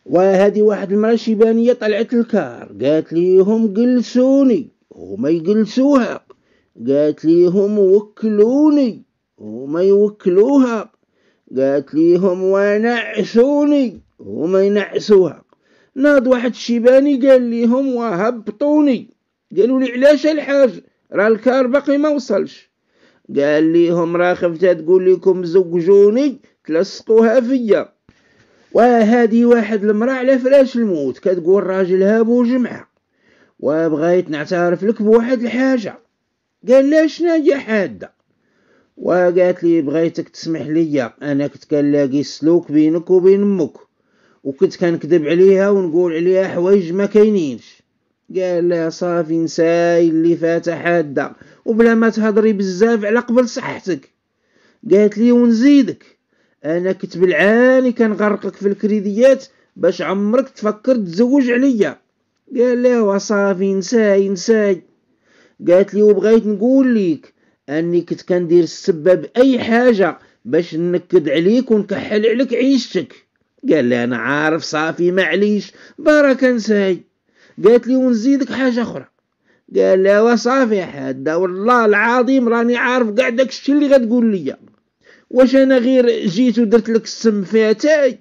وهذه واحد المرأة شيبانية طلعت الكار، قالت ليهم جلسوني وما يجلسوها، قالت ليهم وكلوني وما يوكلوها، قالت ليهم ونعسوني وما ينعسوها. ناض واحد الشيباني قال ليهم وهبطوني، قالوا لي علاش الحاج راه الكار باقي ما وصلش، قال ليهم راه خفت تقول لكم زوجوني تلصقوها فيا. وهذه واحد المرأة على فراش الموت كتقول راجلها بوجمعة وبغيت نعترف لك بواحد الحاجة. قال لها شناهي حادة؟ وقالت لي بغيتك تسمح لي، انا كنت كنلاقي السلوك بينك وبين امك وكنت كنكذب عليها ونقول عليها حوايج ما كاينينش. قال لها صافي نساي اللي فات حادة وبلا ما تهضري بزاف على قبل صحتك. قالت لي ونزيدك انا كنت بالعاني كنغرقك في الكريديات باش عمرك تفكر تزوج عليا. قال لها وصافي نساي. قالت لي وبغيت نقول ليك اني كنت كندير السبب اي حاجه باش نكد عليك ونكحل عليك عيشتك. قال لي انا عارف صافي معليش بركه نساي. قالت لي ونزيدك حاجه اخرى. قال لها وصافي حاده والله العظيم راني عارف كاع داكشي اللي غتقول لي، واش انا غير جيت ودرت لك السم فيها تاي؟